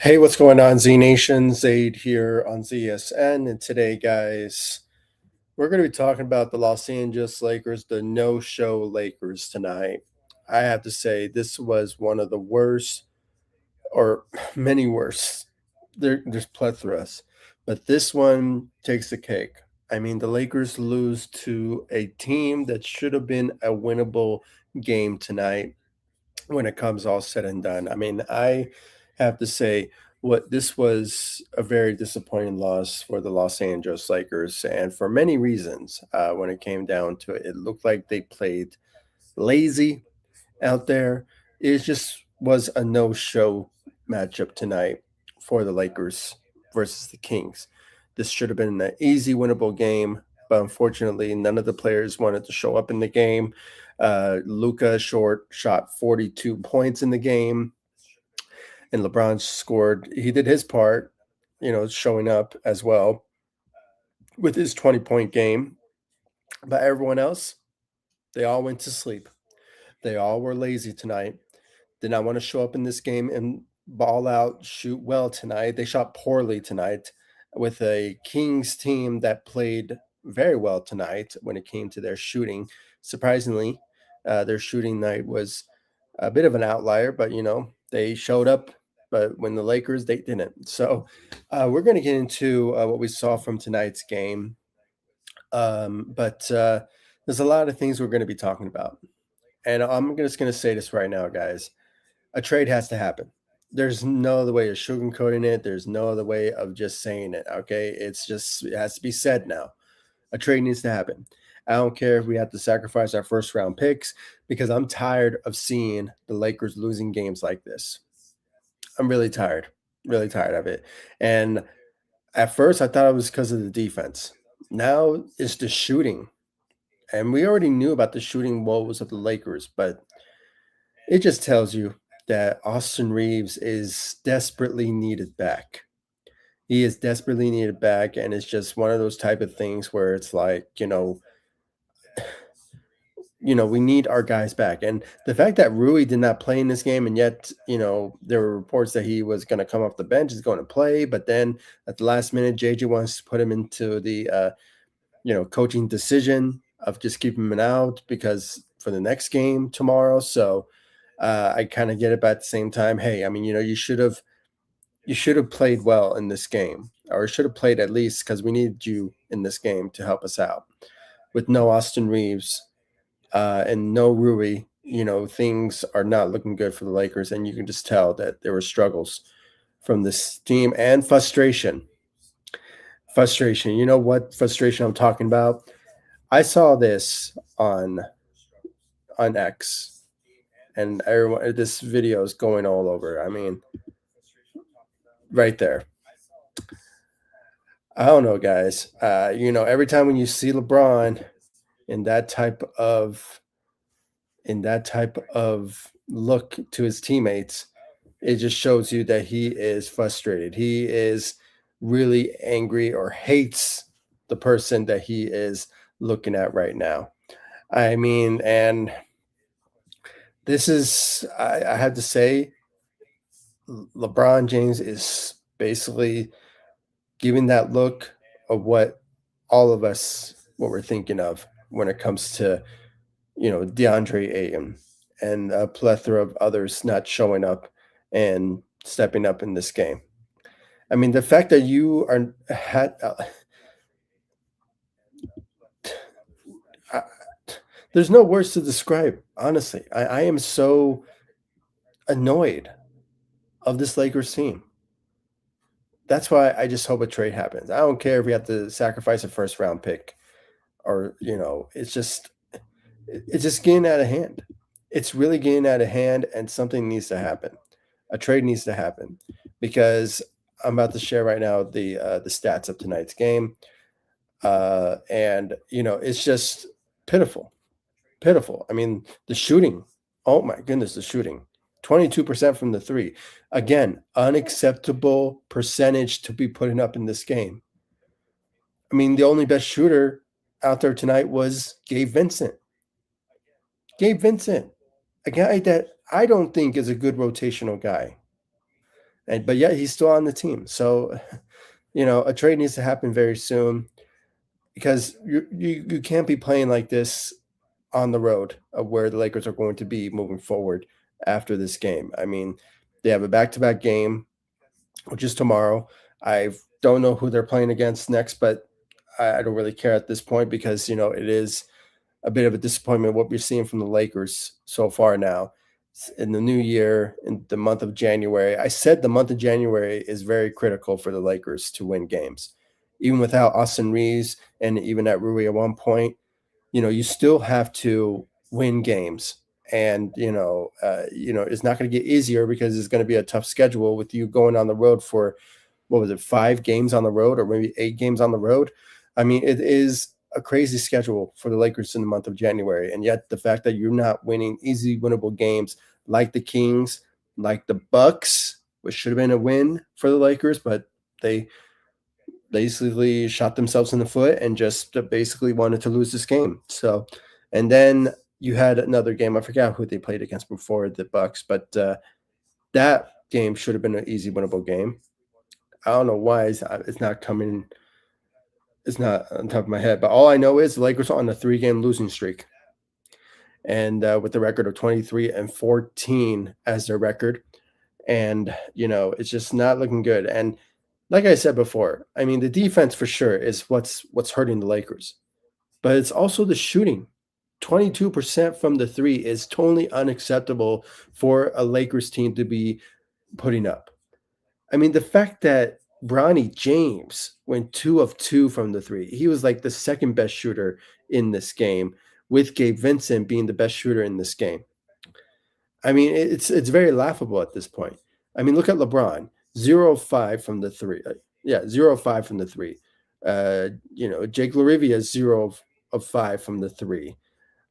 Hey, what's going on, Z Nation? Zaid here on ZSN. And today, guys, we're going to be talking about the Los Angeles Lakers, the no show Lakers tonight. I have to say, this was one of the worst, or many worse. There's plethoras, but this one takes the cake. I mean, the Lakers lose to a team that should have been a winnable game tonight when it comes all said and done. I mean, I have to say what this was a very disappointing loss for the Los Angeles Lakers, and for many reasons. When it came down to it, it looked like they played lazy out there. It just was a no-show matchup tonight for the Lakers versus the Kings. This should have been an easy, winnable game, but unfortunately, none of the players wanted to show up in the game. Luca Short shot 42 points in the game, and LeBron scored. He did his part, showing up as well with his 20-point game. But everyone else, they all went to sleep. They all were lazy tonight. Did not want to show up in this game and ball out, shoot well tonight. They shot poorly tonight with a Kings team that played very well tonight when it came to their shooting. Surprisingly, their shooting night was a bit of an outlier, but they showed up. But when the Lakers, they didn't. So we're going to get into what we saw from tonight's game. But there's a lot of things we're going to be talking about. And I'm just going to say this right now, guys. A trade has to happen. There's no other way of sugarcoating it. There's no other way of just saying it. Okay. It has to be said now. A trade needs to happen. I don't care if we have to sacrifice our first round picks because I'm tired of seeing the Lakers losing games like this. I'm really tired of it. And at first, I thought it was because of the defense. Now it's the shooting. And we already knew about the shooting woes of the Lakers, but it just tells you that Austin Reeves is desperately needed back. He is desperately needed back, and it's just one of those type of things where it's like, we need our guys back. And the fact that Rui did not play in this game, and yet, there were reports that he was going to come off the bench, is going to play, but then at the last minute, JJ wants to put him into the, coaching decision of just keeping him out because for the next game tomorrow. So I kind of get it, but at the same time, hey, I mean, you should have played well in this game, or should have played at least because we needed you in this game to help us out. With no Austin Reeves and no Rui, things are not looking good for the Lakers, and you can just tell that there were struggles from this team and frustration. Frustration. You know what frustration I'm talking about? I saw this on X, and everyone, this video is going all over. I mean, right there. I don't know, guys. Every time when you see LeBron in that type of look to his teammates, it just shows you that he is frustrated. He is really angry or hates the person that he is looking at right now. I mean, and this is, I have to say, LeBron James is basically giving that look of what we're thinking of when it comes to, DeAndre Ayton and a plethora of others not showing up and stepping up in this game. I mean, the fact that you are had uh, there's no words to describe. Honestly, I am so annoyed of this Lakers team. That's why I just hope a trade happens. I don't care if we have to sacrifice a first round pick, or it's just getting out of hand. It's really getting out of hand, and something needs to happen. A trade needs to happen because I'm about to share right now the stats of tonight's game, and it's just pitiful, pitiful. I mean, the shooting. Oh my goodness, the shooting. 22% from the three. Again, unacceptable percentage to be putting up in this game. I mean, the only best shooter out there tonight was Gabe Vincent. Gabe Vincent, a guy that I don't think is a good rotational guy. and but yeah, he's still on the team. So, a trade needs to happen very soon because you can't be playing like this on the road of where the Lakers are going to be moving forward after this game. I mean, they have a back-to-back game, which is tomorrow. I don't know who they're playing against next, but I don't really care at this point because it is a bit of a disappointment what we're seeing from the Lakers so far now. In the new year, in the month of January, I said the month of January is very critical for the Lakers to win games. Even without Austin Reeves and even at Rui at one point, you still have to win games. And it's not going to get easier because it's going to be a tough schedule with you going on the road for what was it, 5 games on the road or maybe 8 games on the road. I mean, it is a crazy schedule for the Lakers in the month of January. And yet the fact that you're not winning easy winnable games like the Kings, like the Bucks, which should have been a win for the Lakers, but they basically shot themselves in the foot and just basically wanted to lose this game. So, and then you had another game. I forgot who they played against before the Bucks, but that game should have been an easy winnable game. I don't know why it's not coming. It's not on top of my head, but all I know is the Lakers are on a 3-game losing streak, and with the record of 23-14 as their record, and it's just not looking good. And like I said before, I mean the defense for sure is what's hurting the Lakers, but it's also the shooting. 22% from the three is totally unacceptable for a Lakers team to be putting up. I mean, the fact that Bronny James went 2 of 2 from the three, he was like the second best shooter in this game, with Gabe Vincent being the best shooter in this game. I mean, it's very laughable at this point. I mean, look at LeBron, 0 of 5 from the three. Yeah, 0 of 5 from the three. Jake Larivia, 0 of 5 from the three.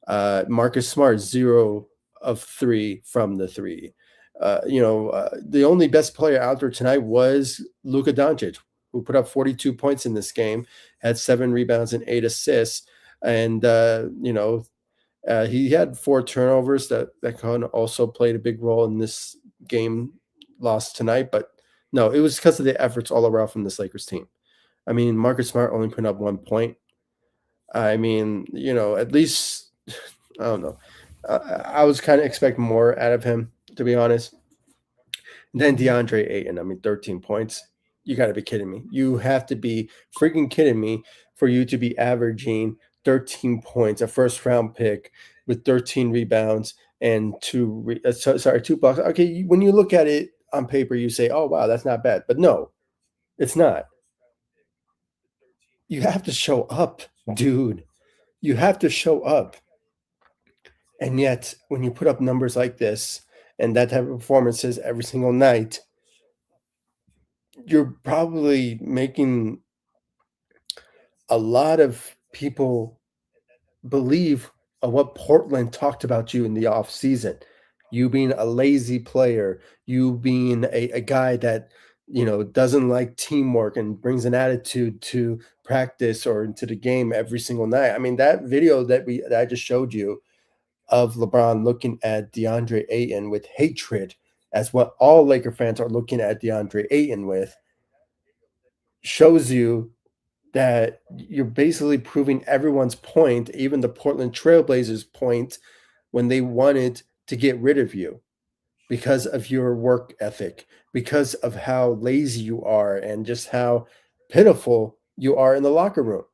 Marcus Smart, 0 of 3 from the three. The only best player out there tonight was Luka Doncic, who put up 42 points in this game, had 7 rebounds and 8 assists. And, he had 4 turnovers that kind of also played a big role in this game loss tonight. But no, it was because of the efforts all around from this Lakers team. I mean, Marcus Smart only put up 1 point. I mean, at least I don't know. I was kind of expecting more out of him, to be honest. And then DeAndre Ayton, I mean, 13 points. You got to be kidding me. You have to be freaking kidding me for you to be averaging 13 points, a first round pick with 13 rebounds and 2 blocks. Okay, when you look at it on paper, you say, oh, wow, that's not bad. But no, it's not. You have to show up, dude. You have to show up. And yet, when you put up numbers like this and that type of performances every single night, you're probably making a lot of people believe what Portland talked about you in the off season. You being a lazy player, you being a guy that doesn't like teamwork and brings an attitude to practice or into the game every single night. I mean, that video that I just showed you of LeBron looking at DeAndre Ayton with hatred, as what all Laker fans are looking at DeAndre Ayton with, shows you that you're basically proving everyone's point, even the Portland Trailblazers' point, when they wanted to get rid of you because of your work ethic, because of how lazy you are, and just how pitiful you are in the locker room.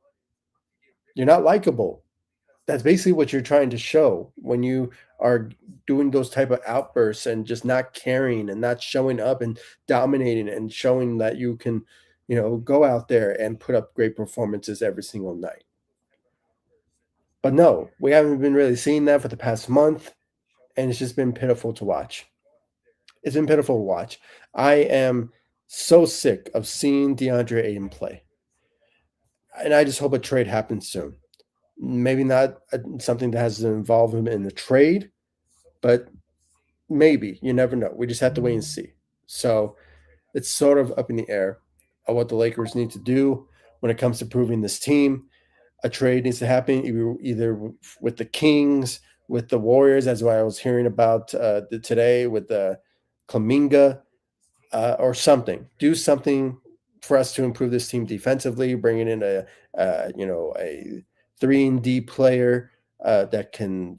You're not likable. That's basically what you're trying to show when you are doing those type of outbursts and just not caring and not showing up and dominating and showing that you can, go out there and put up great performances every single night. But no, we haven't been really seeing that for the past month, and it's just been pitiful to watch. It's been pitiful to watch. I am so sick of seeing DeAndre Ayton play, and I just hope a trade happens soon. Maybe not something that has to involve him in the trade, but maybe. You never know. We just have to wait and see. So it's sort of up in the air of what the Lakers need to do when it comes to proving this team. A trade needs to happen either with the Kings, with the Warriors, as what I was hearing about today with the Kuminga. or something. Do something for us to improve this team defensively. Bringing in a 3 and D player that can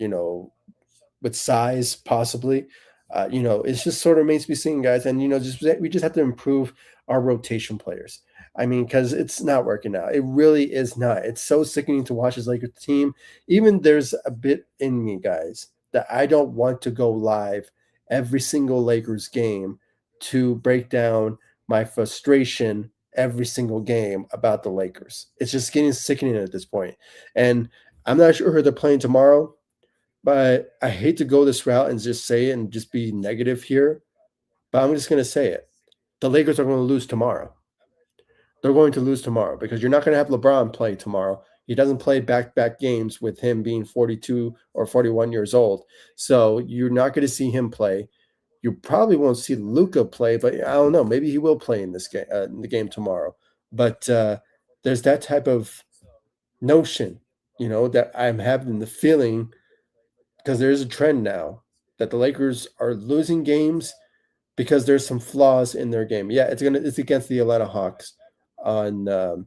with size possibly. It's just sort of remains to be seen, guys. And just we just have to improve our rotation players. I mean, because it's not working out. It really is not. It's so sickening to watch this Lakers team. Even there's a bit in me, guys, that I don't want to go live every single Lakers game to break down my frustration every single game about the Lakers. It's just getting sickening at this point. And I'm not sure who they're playing tomorrow, but I hate to go this route and just say it and just be negative here, but I'm just going to say it. The Lakers are going to lose tomorrow. They're going to lose tomorrow because you're not going to have LeBron play tomorrow. He doesn't play back-to-back games with him being 42 or 41 years old. So you're not going to see him play. You probably won't see Luka play, but I don't know. Maybe he will play in this game, in the game tomorrow. But there's that type of notion, that I'm having the feeling because there's a trend now that the Lakers are losing games because there's some flaws in their game. Yeah, it's against the Atlanta Hawks on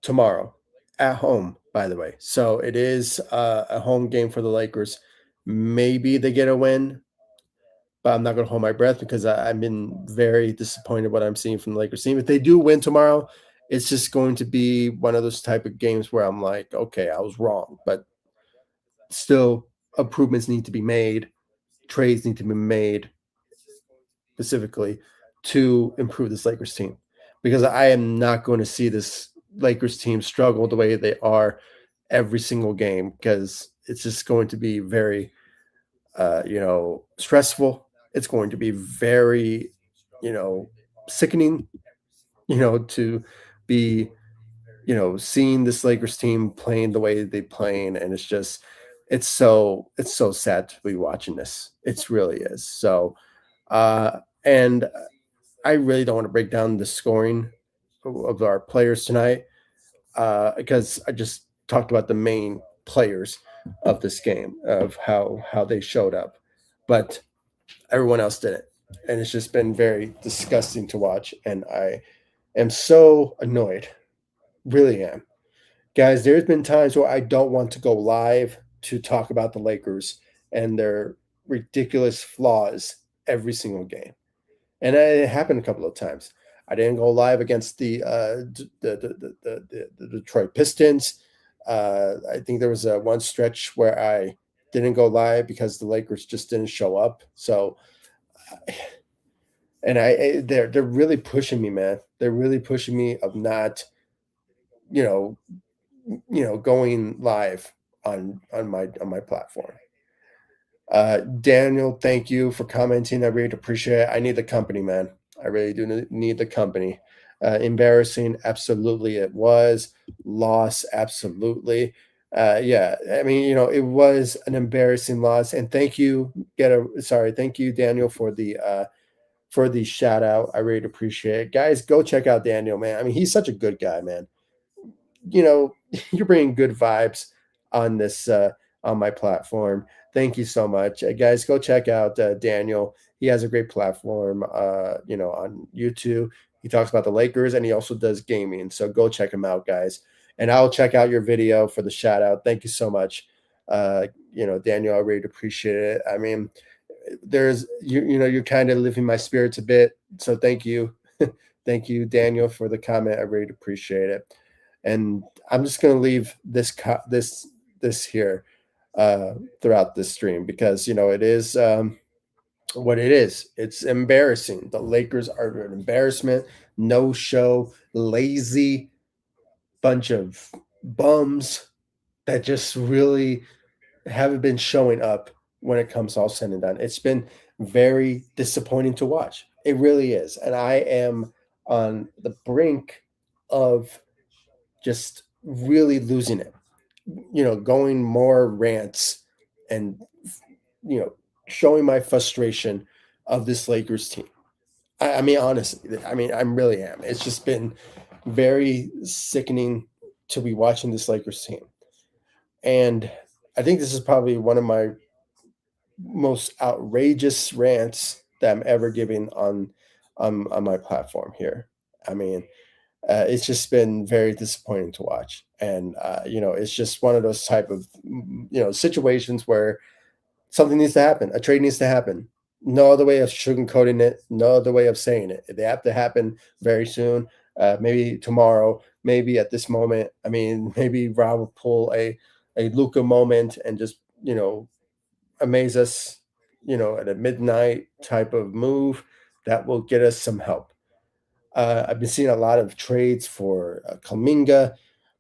tomorrow at home, by the way. So it is a home game for the Lakers. Maybe they get a win, but I'm not going to hold my breath because I've been very disappointed what I'm seeing from the Lakers team. If they do win tomorrow, it's just going to be one of those type of games where I'm like, okay, I was wrong, but still improvements need to be made, trades need to be made specifically to improve this Lakers team because I am not going to see this Lakers team struggle the way they are every single game because it's just going to be very, stressful. It's going to be very, sickening, to be, seeing this Lakers team playing the way they playing, and it's so sad to be watching this. It's really is. So, and I really don't want to break down the scoring of our players tonight because I just talked about the main players of this game of how they showed up, but everyone else didn't, and it's just been very disgusting to watch. And I am so annoyed, really am, guys. There's been times where I don't want to go live to talk about the Lakers and their ridiculous flaws every single game. And it happened a couple of times. I didn't go live against the Detroit Pistons. I think there was a one stretch where I didn't go live because the Lakers just didn't show up. So, and they're really pushing me, man. They're really pushing me of not, you know, going live on my platform. Daniel, thank you for commenting. I really appreciate it. I need the company, man. I really do need the company. Embarrassing, absolutely it was. Loss, absolutely. Yeah, I mean, it was an embarrassing loss. And thank you, Daniel, for the shout out. I really appreciate it. Guys, go check out Daniel, man. I mean, he's such a good guy, man. You're bringing good vibes on this on my platform. Thank you so much, guys. Go check out Daniel. He has a great platform, on YouTube. He talks about the Lakers and he also does gaming. So go check him out, guys. And I'll check out your video for the shout out. Thank you so much, Daniel. I really appreciate it. I mean, you're kind of lifting my spirits a bit. So thank you, thank you, Daniel, for the comment. I really appreciate it. And I'm just going to leave this here throughout this stream because it is what it is. It's embarrassing. The Lakers are an embarrassment. No show, lazy bunch of bums that just really haven't been showing up when it comes all said and done. It's been very disappointing to watch. It really is, and I am on the brink of just really losing it, going more rants and, showing my frustration of this Lakers team. I mean, honestly, I mean, I really am. It's just been very sickening to be watching this Lakers team. And I think this is probably one of my most outrageous rants that I'm ever giving on my platform here. I mean, it's just been very disappointing to watch, and it's just one of those type of situations where something needs to happen. A trade needs to happen. No other way of sugarcoating it. No other way of saying it. They have to happen very soon. Maybe tomorrow. Maybe at this moment. I mean, maybe Rob will pull a Luca moment and just amaze us. At a midnight type of move that will get us some help. I've been seeing a lot of trades for Kaminga,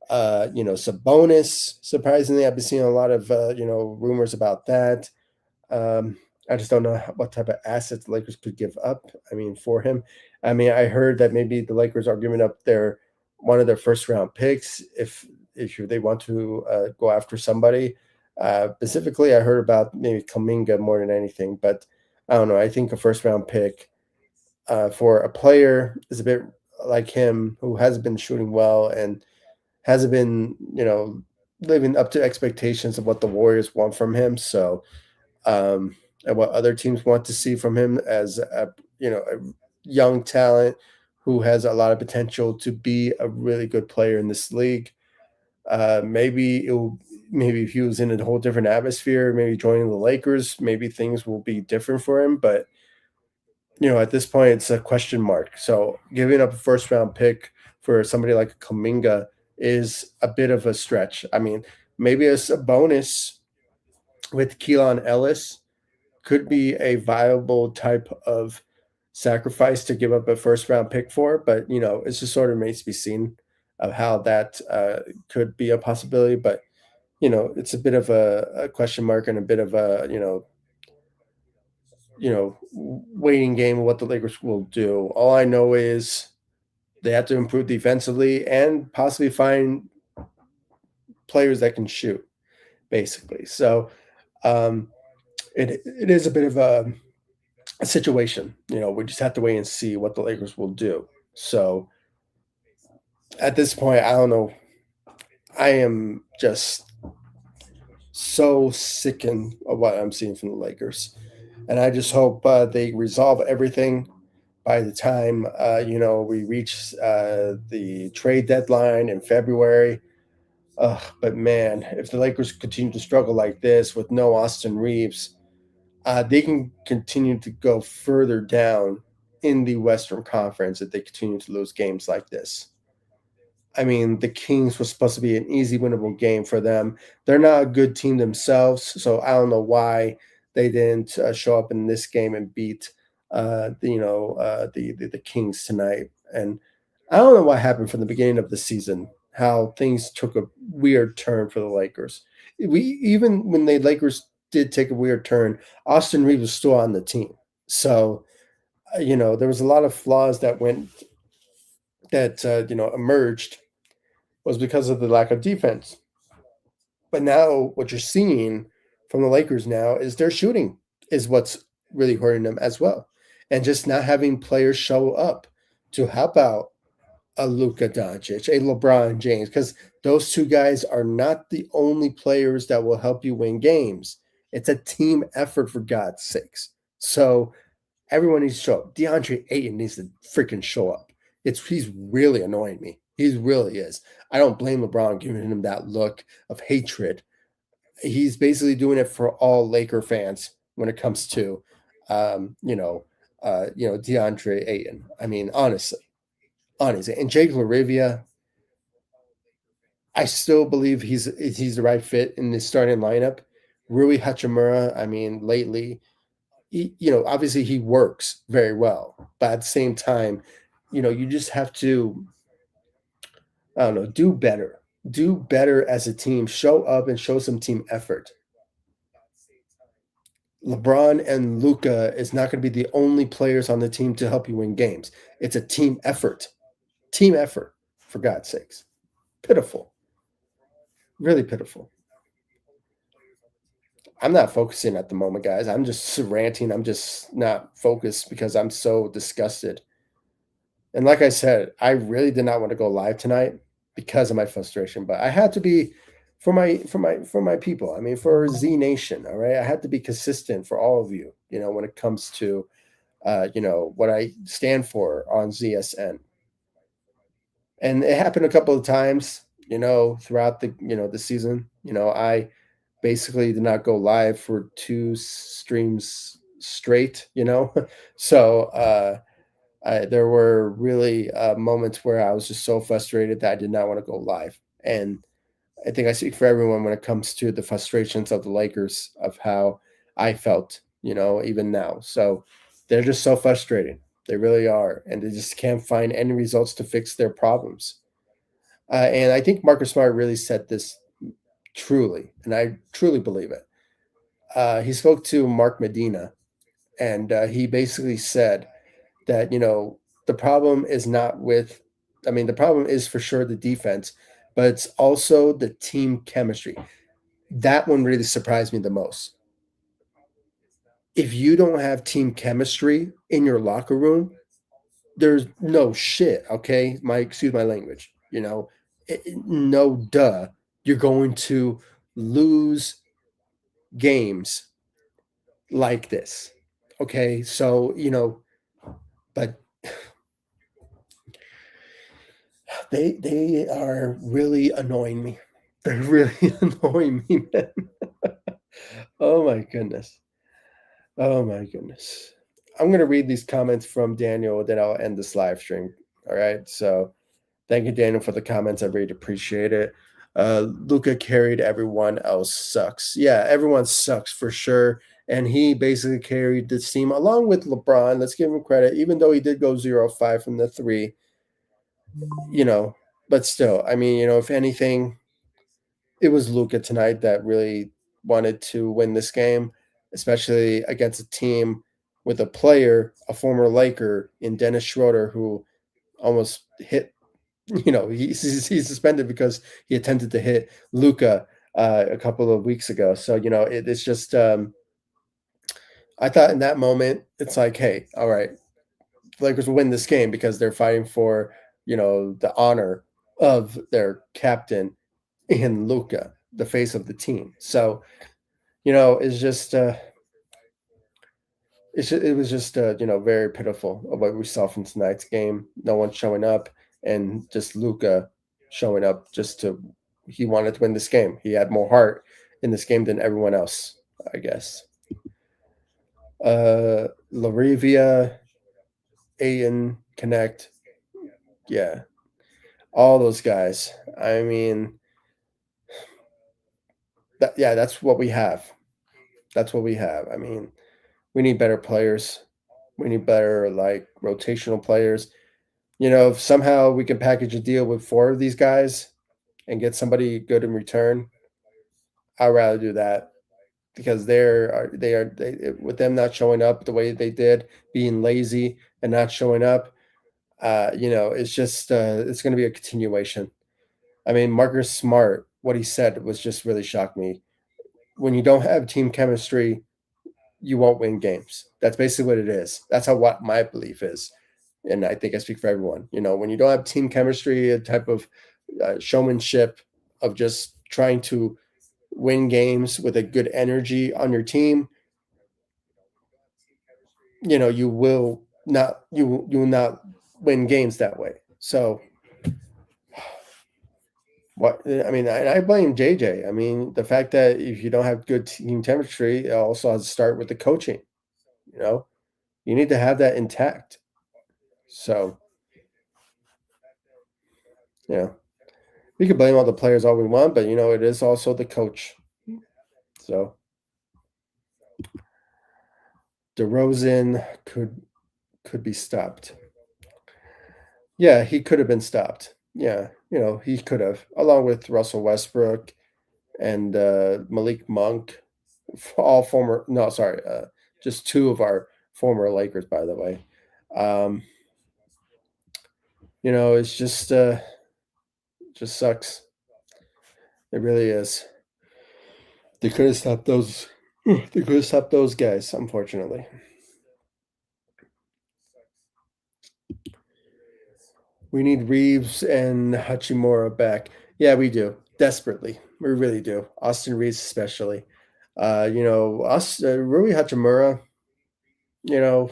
Sabonis. Surprisingly, I've been seeing a lot of rumors about that. I just don't know what type of assets the Lakers could give up. I mean, for him, I mean, I heard that maybe the Lakers are giving up their one of their first round picks if they want to go after somebody. Specifically, I heard about maybe Kaminga more than anything, but I don't know. I think a first round pick for a player is a bit like him who has been shooting well and hasn't been, living up to expectations of what the Warriors want from him. So and what other teams want to see from him as a young talent who has a lot of potential to be a really good player in this league. Maybe if he was in a whole different atmosphere, maybe joining the Lakers, maybe things will be different for him. But at this point, it's a question mark. So giving up a first round pick for somebody like Kaminga is a bit of a stretch. I mean, maybe it's a bonus with Keelan Ellis could be a viable type of sacrifice to give up a first round pick for, but it's just sort of remains to be seen of how that could be a possibility. But it's a bit of a question mark and a bit of a waiting game of what the Lakers will do. All I know is they have to improve defensively and possibly find players that can shoot, basically. So um, it is a bit of a situation. We just have to wait and see what the Lakers will do. So at this point, I don't know. I am just so sickened of what I'm seeing from the Lakers, and I just hope they resolve everything by the time we reach the trade deadline in February. But man, if the Lakers continue to struggle like this with no Austin Reeves, they can continue to go further down in the Western Conference if they continue to lose games like this. I mean, the Kings was supposed to be an easy winnable game for them. They're not a good team themselves, so I don't know why they didn't show up in this game and beat the Kings tonight. And I don't know what happened from the beginning of the season, how things took a weird turn for the Lakers. We even when the Lakers did take a weird turn, Austin Reeves was still on the team. So, there was a lot of flaws that emerged was because of the lack of defense. But now what you're seeing from the Lakers now is their shooting is what's really hurting them as well. And just not having players show up to help out a Luka Doncic, a LeBron James, because those two guys are not the only players that will help you win games. It's a team effort for God's sakes. So everyone needs to show up. DeAndre Ayton needs to freaking show up. He's really annoying me. He really is. I don't blame LeBron giving him that look of hatred. He's basically doing it for all Laker fans when it comes to, DeAndre Ayton. I mean, honestly, and Jake LaRivia, I still believe he's the right fit in this starting lineup. Rui Hachimura, I mean, lately, obviously he works very well, but at the same time, you just have to, I don't know, do better. Do better as a team. Show up and show some team effort. LeBron and Luca is not going to be the only players on the team to help you win games. It's a team effort. Team effort, for God's sakes. Pitiful. Really pitiful. I'm not focusing at the moment, guys. I'm just ranting. I'm just not focused because I'm so disgusted. And like I said, I really did not want to go live tonight because of my frustration, but I had to be for my people. I mean, for Z Nation, all right? I had to be consistent for all of you, when it comes to what I stand for on ZSN. And it happened a couple of times, throughout the season. I basically did not go live for two streams straight. So there were really moments where I was just so frustrated that I did not want to go live. And I think I speak for everyone when it comes to the frustrations of the Lakers of how I felt, even now. So they're just so frustrating. They really are. And they just can't find any results to fix their problems. And I think Marcus Smart really said this truly, and I truly believe it. He spoke to Mark Medina, and he basically said that, the problem is not with, I mean, the problem is for sure the defense, but it's also the team chemistry. That one really surprised me the most. If you don't have team chemistry in your locker room, there's no shit, okay? Excuse my language, no duh. You're going to lose games like this. Okay? So, but they are really annoying me. They're really annoying me, man. Oh my goodness. Oh my goodness. I'm gonna read these comments from Daniel, then I'll end this live stream. All right. So thank you, Daniel, for the comments. I really appreciate it. Luca carried everyone else sucks. Yeah, everyone sucks for sure. And he basically carried this team along with LeBron. Let's give him credit, even though he did go 0 5 from the three, you know, but still, I mean, if anything, it was Luca tonight that really wanted to win this game, especially against a team with a player, a former Laker in Dennis Schroeder, who almost hit. He's suspended because he attempted to hit Luca a couple of weeks ago. So it's just. I thought in that moment, it's like, hey, all right, the Lakers will win this game because they're fighting for the honor of their captain in Luca, the face of the team. So it's just it was just very pitiful of what we saw from tonight's game. No one showing up, and just Luca showing up just to he wanted to win this game. He had more heart in this game than everyone else, I guess. Laravia, Aiden, Connect, yeah, all those guys. I mean, that's what we have. That's what we have. I mean, we need better players. We need better like rotational players. If somehow we can package a deal with four of these guys and get somebody good in return, I'd rather do that because with them not showing up the way they did, being lazy and not showing up. It's just it's going to be a continuation. I mean, Marcus Smart, what he said was just really shocked me. When you don't have team chemistry, you won't win games. That's basically what it is. That's how what my belief is, and I think I speak for everyone. When you don't have team chemistry, a type of showmanship of just trying to win games with a good energy on your team, you will not win games that way. So what I mean, I blame JJ. I mean, the fact that if you don't have good team chemistry, it also has to start with the coaching. You know, you need to have that intact. So, yeah, we can blame all the players all we want, but it is also the coach. So, DeRozan could be stopped. Yeah, he could have been stopped. Yeah, he could have, along with Russell Westbrook and Malik Monk, all former. No, sorry, just two of our former Lakers, by the way. Um, it's just sucks. It really is. They could have stopped those. They could have stopped those guys. Unfortunately, we need Reeves and Hachimura back. Yeah, we do desperately. We really do. Austin Reeves, especially. Rui Hachimura. You know,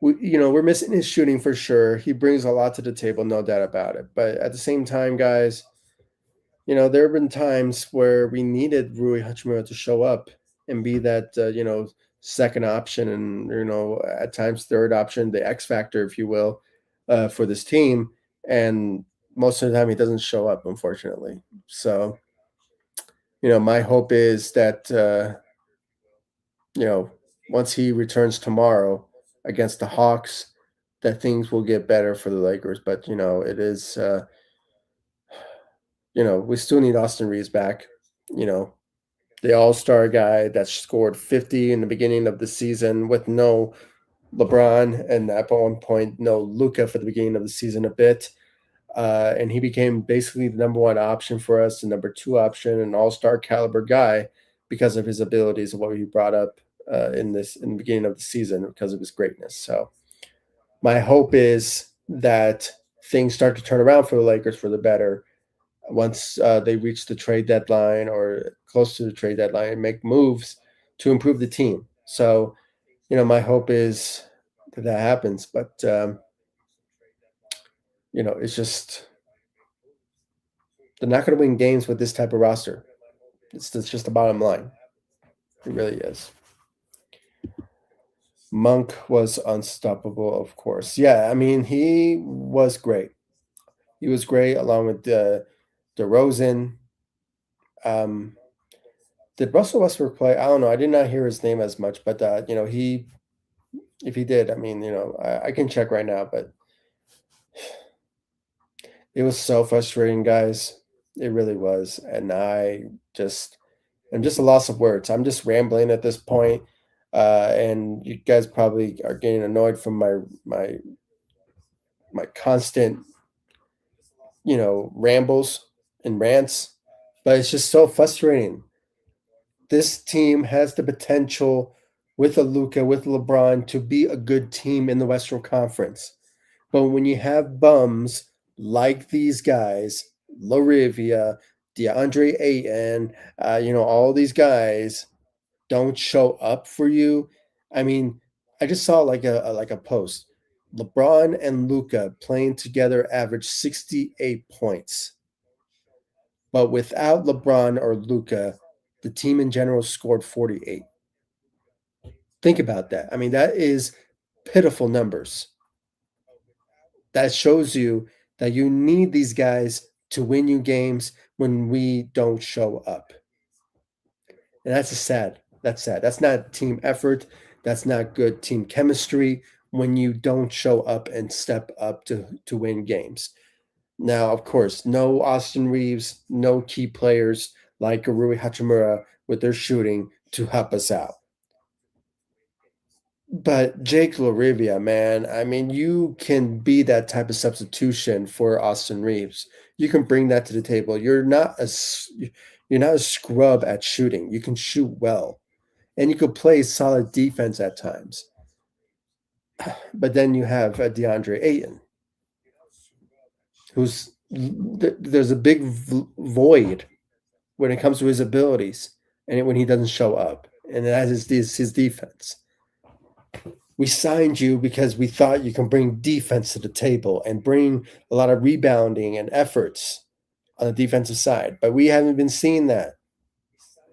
we're missing his shooting for sure. He brings a lot to the table, no doubt about it. But at the same time, guys, there have been times where we needed Rui Hachimura to show up and be that second option, and at times third option, the X factor, if you will, for this team. And most of the time, he doesn't show up, unfortunately. So my hope is that you know once he returns tomorrow against the Hawks, that things will get better for the Lakers. But it is we still need Austin Reeves back. You know, the all-star guy that scored 50 in the beginning of the season with no LeBron, and at one point no Luka for the beginning of the season a bit. And he became basically the number one option for us, the number two option, an all-star caliber guy because of his abilities and what he brought up in the beginning of the season because of his greatness. So my hope is that things start to turn around for the Lakers for the better once they reach the trade deadline or close to the trade deadline and make moves to improve the team. So, my hope is that happens. But, it's just they're not going to win games with this type of roster. It's just the bottom line. It really is. Monk was unstoppable, of course. Yeah, I mean, he was great. He was great along with DeRozan. Um, did Russell Westbrook play? I don't know. I did not hear his name as much, but he if he did, I mean, I can check right now, but it was so frustrating, guys. It really was, and I'm just a loss of words. I'm just rambling at this point, and you guys probably are getting annoyed from my constant, rambles and rants, but it's just so frustrating. This team has the potential with a Luka, with LeBron, to be a good team in the Western Conference. But when you have bums like these guys, Larivia, DeAndre Ayton, all these guys don't show up for you. I mean, I just saw like a post. LeBron and Luca playing together averaged 68 points. But without LeBron or Luca, the team in general scored 48. Think about that. I mean, that is pitiful numbers. That shows you that you need these guys to win you games when we don't show up. And That's sad. That's not team effort. That's not good team chemistry when you don't show up and step up to win games. Now, of course, no Austin Reeves, no key players like Rui Hachimura with their shooting to help us out. But Jake LaRivia, man, I mean, you can be that type of substitution for Austin Reeves. You can bring that to the table. You're not a scrub at shooting. You can shoot well, and you could play solid defense at times. But then you have DeAndre Ayton, there's a big void when it comes to his abilities, and when he doesn't show up, and that is his defense. We signed you because we thought you can bring defense to the table and bring a lot of rebounding and efforts on the defensive side, but we haven't been seeing that.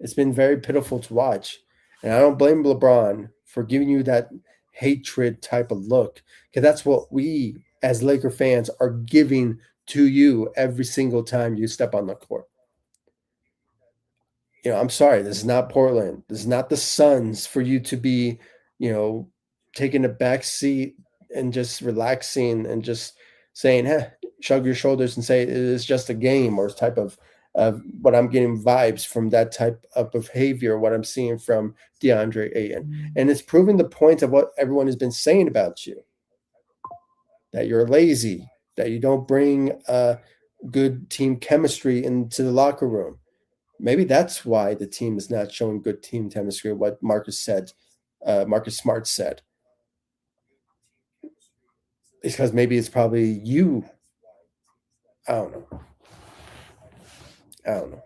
It's been very pitiful to watch, and I don't blame LeBron for giving you that hatred type of look, because that's what we as Laker fans are giving to you every single time you step on the court. I'm sorry, this is not Portland. This is not the Suns for you to be, you know, taking a back seat and just relaxing and just saying, shrug your shoulders and say it is just a game, or type of what I'm getting vibes from that type of behavior, what I'm seeing from DeAndre Ayton. And it's proving the point of what everyone has been saying about you, that you're lazy, that you don't bring good team chemistry into the locker room. Maybe that's why the team is not showing good team chemistry. What Marcus Smart said, is because maybe it's probably you. I don't know. I don't know.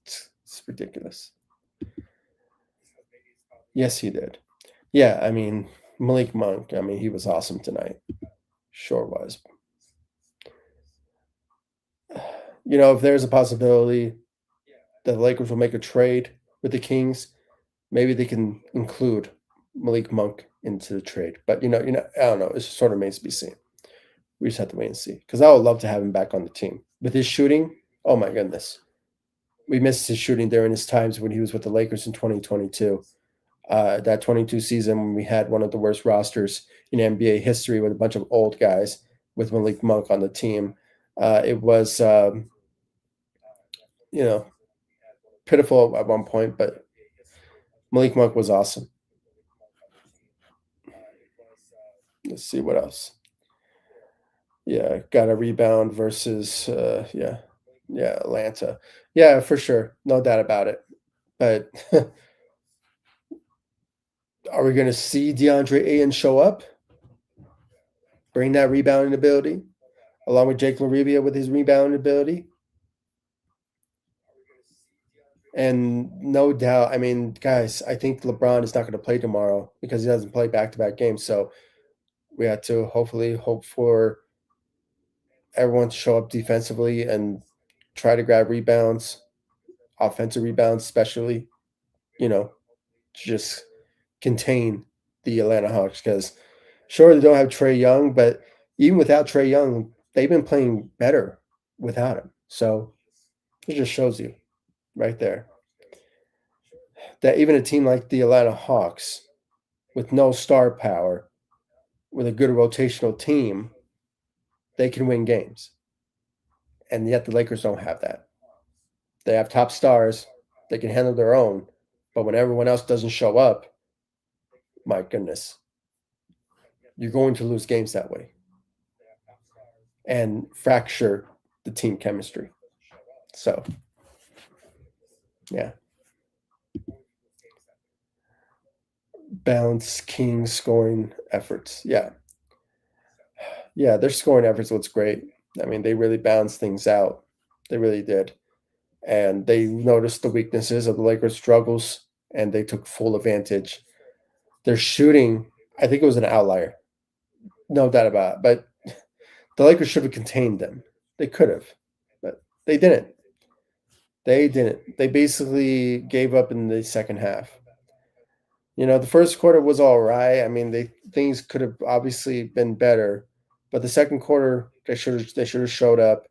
It's ridiculous. Yes, he did. Yeah, I mean, Malik Monk, I mean, he was awesome tonight. Sure was. If there's a possibility that the Lakers will make a trade with the Kings, maybe they can include Malik Monk into the trade. But I don't know. It sort of remains to be seen. We just have to wait and see. Because I would love to have him back on the team. With his shooting, oh my goodness. We missed his shooting during his times when he was with the Lakers in 2022. That 22 season when we had one of the worst rosters in NBA history with a bunch of old guys with Malik Monk on the team. It was, you know, pitiful at one point, but Malik Monk was awesome. Let's see what else. Yeah, got a rebound versus yeah, Atlanta. Yeah, for sure. No doubt about it. But are we going to see DeAndre Ayton show up, bring that rebounding ability, along with Jake LaRivia with his rebounding ability? And no doubt, I mean, guys, I think LeBron is not going to play tomorrow because he doesn't play back-to-back games. So we have to hopefully hope for everyone to show up defensively and try to grab rebounds, offensive rebounds, especially, you know, just contain the Atlanta Hawks because sure they don't have Trae Young, but even without Trae Young, they've been playing better without him. So it just shows you right there that even a team like the Atlanta Hawks with no star power, with a good rotational team, they can win games. And yet the Lakers don't have that. They have top stars, they can handle their own, but when everyone else doesn't show up, my goodness, you're going to lose games that way and fracture the team chemistry. So, yeah. Bounce Kings scoring efforts. Yeah. Yeah, their scoring efforts looks great. I mean, they really balanced things out. They really did. And they noticed the weaknesses of the Lakers' struggles and they took full advantage. Their shooting, I think it was an outlier. No doubt about it. But the Lakers should have contained them. They could have, but they didn't. They didn't. They basically gave up in the second half. The first quarter was all right. I mean, things could have obviously been better, but the second quarter they should have showed up,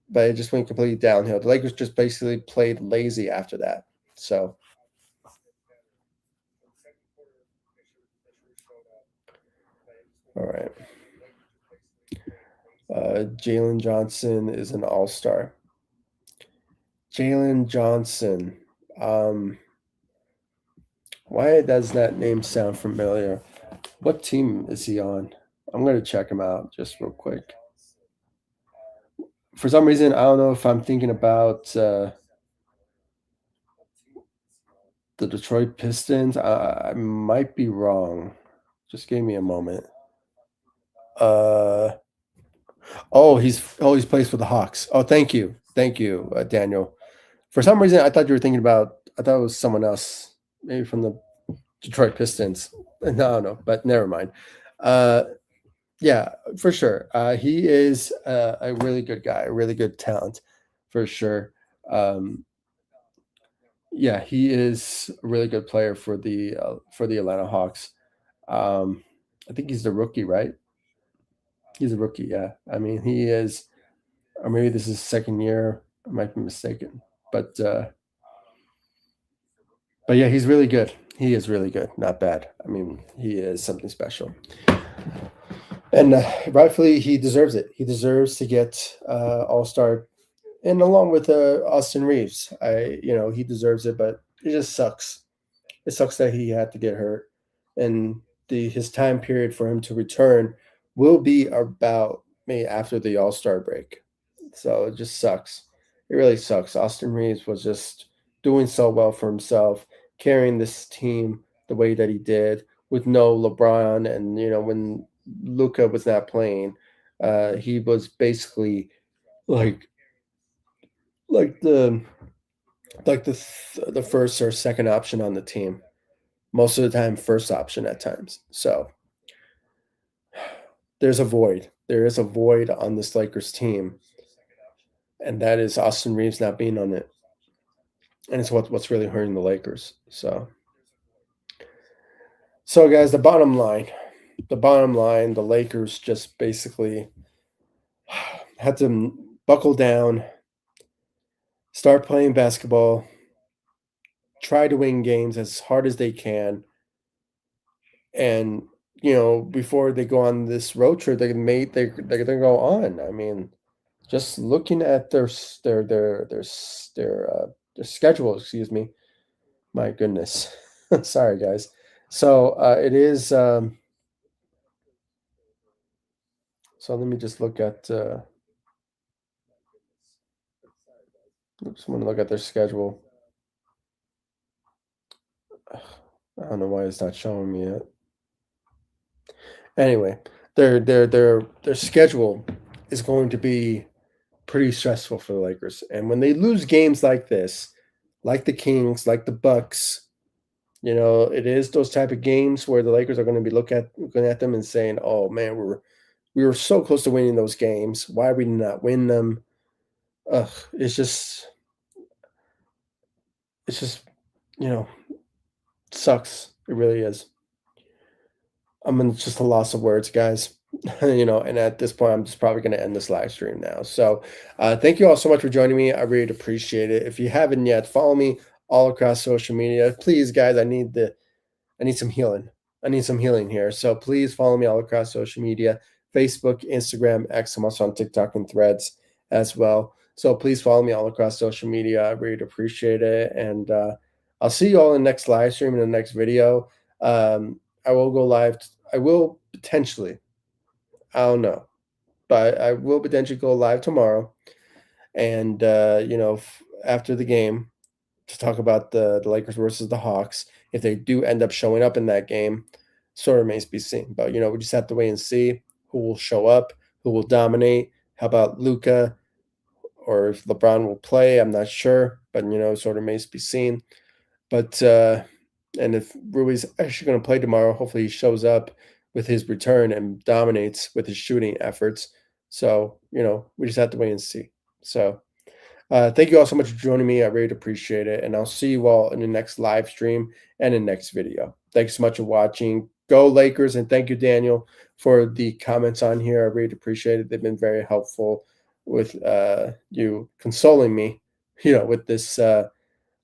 but it just went completely downhill. The Lakers just basically played lazy after that. So, all right. Jalen Johnson is an all-star. Jalen Johnson. Um, why does that name sound familiar? What team is he on? I'm going to check him out just real quick. For some reason, I don't know if I'm thinking about the Detroit Pistons. I might be wrong. Just give me a moment. Uh he's plays for the Hawks. Oh, thank you, Daniel. For some reason, I thought you were thinking about. I thought it was someone else, maybe from the Detroit Pistons. No, no, but never mind. Uh, yeah, for sure. He is a really good guy, a really good talent, for sure. Um, yeah, he is a really good player for the Atlanta Hawks. Um, I think he's the rookie, right? He's a rookie. Yeah, I mean he is, or maybe this is his second year. I might be mistaken, but but yeah, he's really good. He is really good. Not bad. I mean, he is something special, and rightfully he deserves it. He deserves to get All Star, and along with Austin Reeves, he deserves it. But it just sucks. It sucks that he had to get hurt, and the his time period for him to return will be about maybe after the All Star break. So it just sucks. It really sucks. Austin Reeves was just doing so well for himself, carrying this team the way that he did with no LeBron, and when Luca was not playing, he was basically like like the the first or second option on the team. Most of the time, first option at times. So there's a void. There is a void on this Lakers team, and that is Austin Reeves not being on it. And it's what's really hurting the Lakers. So guys, the Lakers just basically had to buckle down, start playing basketball, try to win games as hard as they can, and before they go on this road trip, they're gonna go on. I mean, just looking at their schedule, excuse me. My goodness. Sorry, guys. So it is. So let me just look at. Oops, I want to look at their schedule. I don't know why it's not showing me yet. Anyway, their schedule is going to be pretty stressful for the Lakers, and when they lose games like this, like the Kings, like the Bucks, it is those type of games where the Lakers are going to be looking at them and saying, "Oh man, we were so close to winning those games. Why we did not win them?" Ugh, it's just you know sucks. It really is. I'm in just a loss of words, guys. And at this point, I'm just probably going to end this live stream now. So, thank you all so much for joining me. I really appreciate it. If you haven't yet, follow me all across social media, please, guys. I need some healing. I need some healing here. So please follow me all across social media: Facebook, Instagram, X. I'm also on TikTok and Threads as well. So please follow me all across social media. I really appreciate it. And I'll see you all in the next live stream in the next video. I will go live. I will potentially, I don't know, but I will potentially go live tomorrow. And, after the game, to talk about the Lakers versus the Hawks. If they do end up showing up in that game, sort of remains to be seen. But we just have to wait and see who will show up, who will dominate. How about Luka, or if LeBron will play? I'm not sure, but sort of remains to be seen. But and if Rui's actually going to play tomorrow, hopefully he shows up with his return and dominates with his shooting efforts. So we just have to wait and see. So. Thank you all so much for joining me. I really appreciate it. And I'll see you all in the next live stream and the next video. Thanks so much for watching. Go Lakers. And thank you, Daniel, for the comments on here. I really appreciate it. They've been very helpful with you consoling me, with this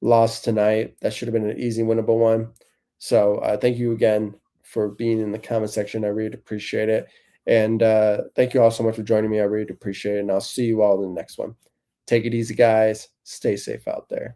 loss tonight. That should have been an easy winnable one. So thank you again for being in the comment section. I really appreciate it. And thank you all so much for joining me. I really appreciate it. And I'll see you all in the next one. Take it easy, guys. Stay safe out there.